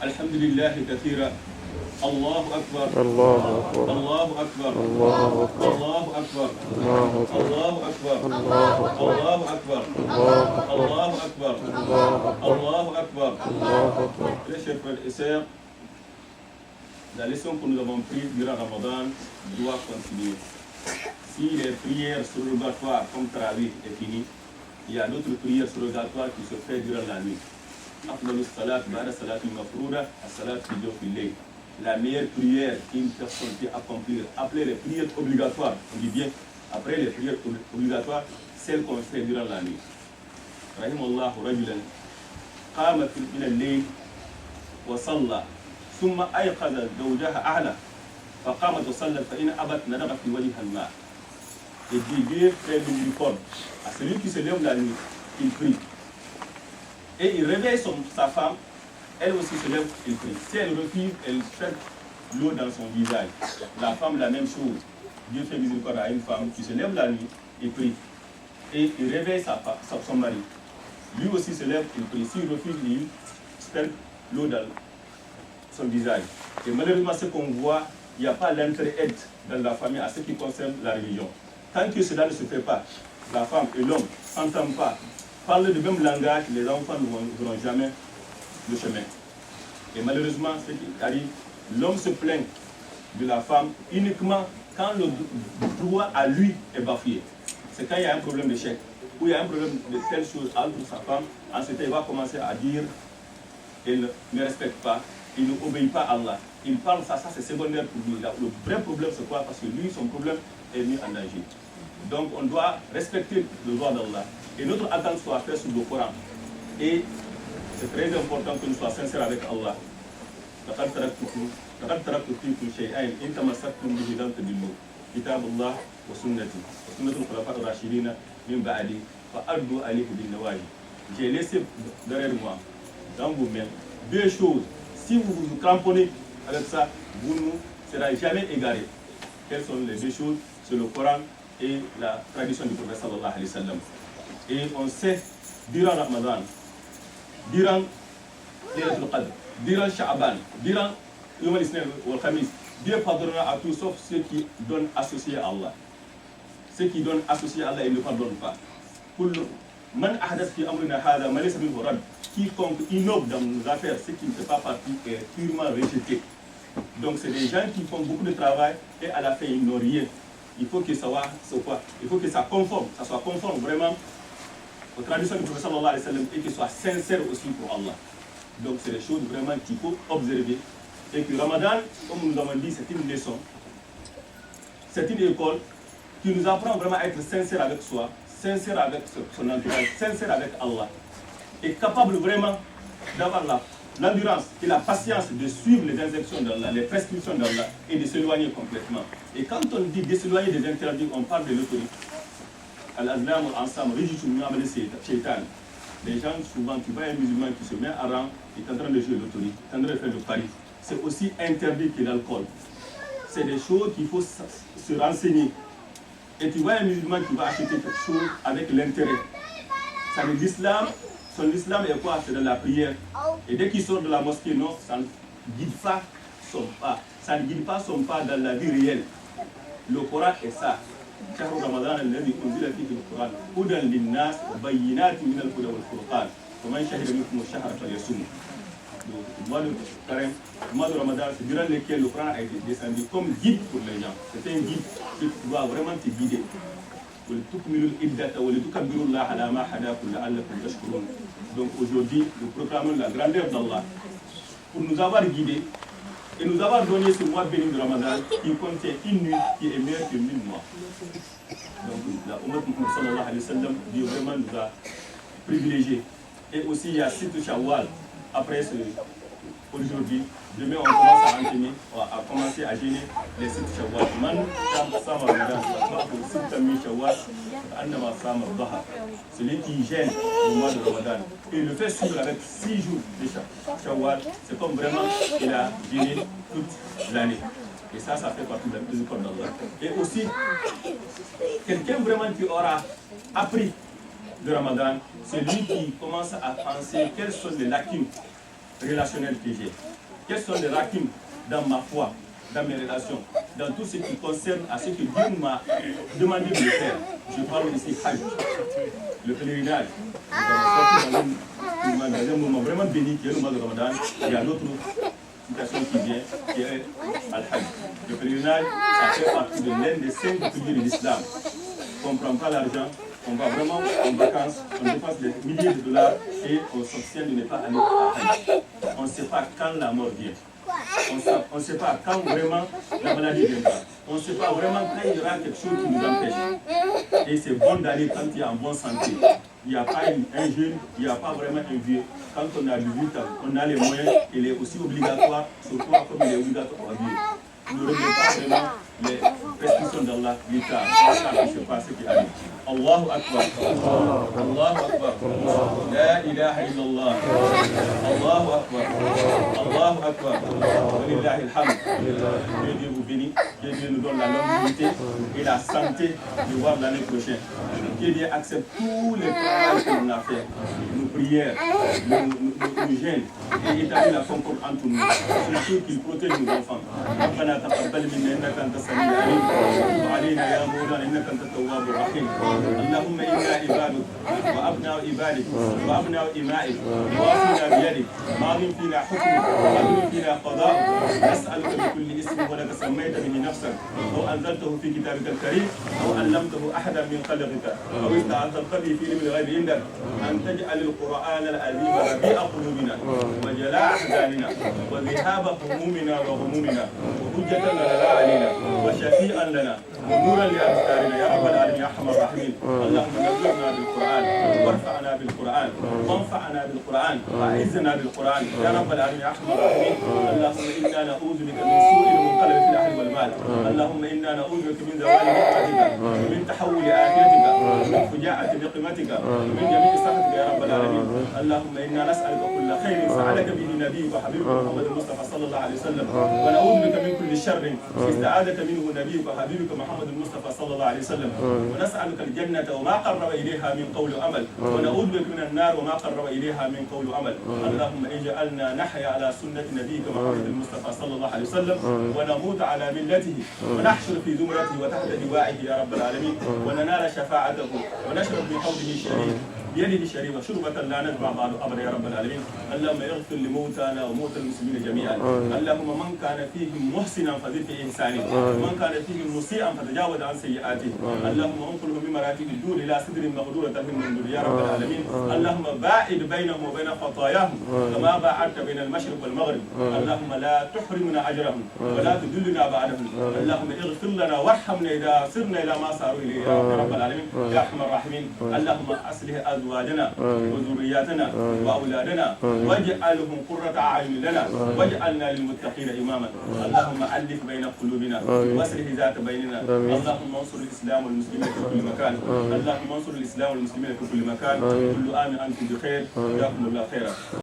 الحمد لله كثيرا الله أكبر الله أكبر الله أكبر الله أكبر الله أكبر الله أكبر الله أكبر الله أكبر الله أكبر الله أكبر الله أكبر الله أكبر الله أكبر. Mes chers frères et sœurs, la leçon que nous avons prise durant Ramadan doit continuer. Si les prières surrogatoires comme Tarawih est fini, il y a d'autres prières surrogatoires qui se font durant la nuit. La meilleure prière qu'une personne peut accomplir, après les prières obligatoires, on dit bien, après les prières obligatoires, celles qu'on fait durant la nuit. Rahimallahu rajulan qama min al-layl wa salla thumma ayqadha zawjaha a'la fa qamat wa sallat fa in abat nadaqa fi wajhiha al-ma'. Et Dieu fait miséricorde à celui qui se lève la nuit, il prie. Et il réveille sa femme, elle aussi se lève, il prie. Si elle refuse, elle jette l'eau dans son visage. La femme, la même chose. Dieu fait miséricorde à une femme qui se lève la nuit, il prie. Et il réveille son mari. Lui aussi se lève, il prie. S'il refuse, il jette l'eau dans son visage. Et malheureusement, ce qu'on voit, il n'y a pas l'entraide dans la famille à ce qui concerne la religion. Tant que cela ne se fait pas, la femme et l'homme n'entendent pas, parlent du même langage, les enfants ne verront jamais le chemin. Et malheureusement, ce qui arrive, l'homme se plaint de la femme uniquement quand le droit à lui est bafoué. C'est quand il y a un problème de chèque, ou il y a un problème de telle chose entre sa femme, ensuite il va commencer à dire il ne respecte pas, il n'obéit pas à Allah. Il parle ça c'est secondaire pour lui. Le vrai problème c'est quoi? Parce que lui, son problème est mis en danger. Donc on doit respecter le droit d'Allah. Et notre attente soit faite sur le Coran. Et c'est très important que nous soyons sincères avec Allah. لقد تركت فيكم شيئين إن تمسكتم به لن تضلوا كتاب الله وسنتي وسنة الخلفاء الراشدين من بعدي فأردوا عليه بالنواجذ. J'ai laissé derrière moi, dans vos mains, deux choses. Si vous vous cramponnez avec ça, vous ne serez jamais égarés. Quelles sont les deux choses? C'est le Coran et la tradition du prophète sallallahu alayhi wa sallam. Et on sait, durant Ramadan, durant Laylatul Qadr, durant Sha'ban, durant Yom al-Isnin ou al-Khamis, Dieu pardonnera à tous sauf ceux qui donnent associé à Allah. Ceux qui donnent associé à Allah, ils ne pardonnent pas. Quiconque innove dans nos affaires, ce qui ne fait pas partie, est purement rejeté. Donc c'est des gens qui font beaucoup de travail et à la fin ils n'ont rien. Il faut que ça soit conforme vraiment aux traditions du prophète sallallahu alayhi wa sallam et qu'il soit sincère aussi pour Allah. Donc c'est des choses vraiment qu'il faut observer. Et que Ramadan, comme nous avons dit, c'est une leçon. C'est une école qui nous apprend vraiment à être sincère avec soi, sincère avec son entourage, sincère avec Allah. Et capable vraiment d'avoir l'endurance et la patience de suivre les instructions d'Allah, les prescriptions d'Allah et de s'éloigner complètement. Et quand on dit de s'éloigner des interdits, on parle de l'autorité. Al-Azlam ensemble, les gens souvent, tu vois un musulman qui se met à rang, il est en train de jouer l'autorité, il est en train de faire le pari. C'est aussi interdit que l'alcool. C'est des choses qu'il faut se renseigner. Et tu vois un musulman qui va acheter quelque chose avec l'intérêt. Ça veut dire l'islam, son islam est quoi? C'est de la prière. Et dès qu'il sort de la mosquée, non, ça ne guide pas son pas. Ça ne guide pas son pas dans la vie réelle. Le Coran est ça. شهر رمضان الذي أنزل فيه القرآن هدى للناس وبينات من الهدى والفرقان ومن شهد منكم الشهر فليصومه. Le mois de carême, le mois de Ramadan, c'est durant lequel le Coran a été descendu comme guide pour les gens. C'est un guide qui doit vraiment te guider. Donc aujourd'hui, nous proclamons la grandeur d'Allah pour nous avoir guidés et nous avoir donné ce mois béni de Ramadan qui contient une nuit qui est meilleure que 1000 mois. Donc la Ummah Muhammad sallallahu alayhi wa sallam, Dieu vraiment nous a privilégiés. Et aussi il y a Sitt Shawwal. Après aujourd'hui, demain on commence à enchaîner, à commencer à gêner les Sitt Shawwal. Man sama Ramadan, Sitt min Shawwal, annama sama Dhaha. Celui qui gêne le mois de Ramadan et le fait suivre avec 6 jours de Shawwal, c'est comme vraiment il a gêné toute l'année. Et ça fait partie de la miséricorde d'Allah. Et aussi, quelqu'un vraiment qui aura appris de Ramadan, c'est lui qui commence à penser quelles sont les lacunes relationnels que j'ai? Quels sont les rakim dans ma foi, dans mes relations, dans tout ce qui concerne à ce que Dieu m'a demandé de faire? Je parle ici Hajj, le pèlerinage. Nous avons sorti dans un moment vraiment béni qui est le mois de Ramadan. Il y a d'autres citations qui vient, qui est Al-Hajj. Le pèlerinage, ça fait partie de l'un des 5 piliers de l'islam. On ne prend pas l'argent, on va vraiment en vacances, on dépense des milliers de dollars et on s'obtient de ne pas aller à Hajj. On ne sait pas quand la mort vient. On ne sait pas quand vraiment la maladie viendra. On ne sait pas vraiment quand il y aura quelque chose qui nous empêche. Et c'est bon d'aller quand il y a en bonne santé. Il n'y a pas un jeune, il n'y a pas vraiment un vieux. Quand on a 18 ans, on a les moyens, il est aussi obligatoire, surtout comme il est obligatoire au vieux. Ne remet pas vraiment les prescriptions d'Allah, l'État, ça ne sait pas ce qui arrive. Allahu Akbar. Allahu Akbar. La ilaha illallah. Allahu Akbar. Allahu Akbar. Walillahi alhamd. Que Dieu vous bénisse. Que Dieu nous donne la longévité et la santé de voir l'année prochaine. Que Dieu accepte tous les travaux que l'on a fait, nos prières, nos gênes, et établit la concorde entre nous. Surtout qu'il protège nos enfants. ربنا تقبل منا انك انت السميع العليم وتب علينا يا مولانا انك انت التواب الرحيم. اللهم انا عبادك وابناء عبادك وابناء امائك واصلنا بيدك ماض فينا حكمك وعدل فينا قضاءك. نسالك بكل اسم ولك سميت به نفسك او انزلته في كتابك الكريم او علمته احدا من خلقك او استعاذت به في علم الغيب عندك ان تجعل القران العظيم ربيع قلوبنا وجلاء احزاننا وذهاب همومنا وغمومنا وحجة لنا لا علينا وشفيعا لنا ونورا لأبصارنا يا رب العالمين يا أرحم الراحمين. اللهم نذرنا بالقرآن وارفعنا بالقرآن وانفعنا بالقرآن وأعزنا بالقرآن يا رب العالمين يا أرحم الراحمين. اللهم إنا نعوذ بك من سوء المنقلب في الأهل والمال. اللهم إنا نعوذ بك من زوال نعمتك ومن تحول آفيتك ومن فجاعة نقمتك ومن جميع سخطك يا رب العالمين. اللهم إنا نسألك كل خير سألك به نبيك وحبيبك محمد المصطفى صلى الله عليه وسلم ونعوذ بك من كل شر استعاذك منه نبيك وحبيبك محمد المصطفى صلى الله عليه وسلم ونسألك الجنة وما قرب إليها من قول عمل ونعوذ بك من النار وما قرب إليها من قول عمل. اللهم اجعلنا نحيا على سنة نبيك محمد المصطفى صلى الله عليه وسلم ونموت على ملته ونحشر في زمرته وتحت لوائه يا رب العالمين وننال شفاعته ونشرب من حوضه الشريف بيده الشريف شربة لا نشبع بعد أبدا يا رب العالمين. اللهم اغفر لموتانا وموتى المسلمين جميعا. اللهم من كان فيهم محسنا فزد في إحسانه ومن كان فيهم مسيئا فتجاوز عن سيئاته. اللهم انقلهم من مراتب الدور إلى سدر مغدورة من النور يا رب العالمين. اللهم باعد بينهم وبين خطاياهم كما باعدت بين المشرق والمغرب. اللهم لا تحرمنا أجرهم ولا تدلنا بعدهم. اللهم اغفر لنا وارحمنا إذا صرنا إلى ما صاروا إليه يا رب العالمين يا أرحم الراحمين. اللهم أصلح أزواجنا وذرياتنا وأولادنا واجعلهم قرة أعين لنا واجعلنا للمتقين إماما. اللهم ألف بين قلوبنا واصلح ذات بيننا. اللهم انصر الإسلام والمسلمين في كل مكان. اللهم انصر الإسلام والمسلمين في كل مكان. كل عام أنتم بخير جزاكم الله خيرا.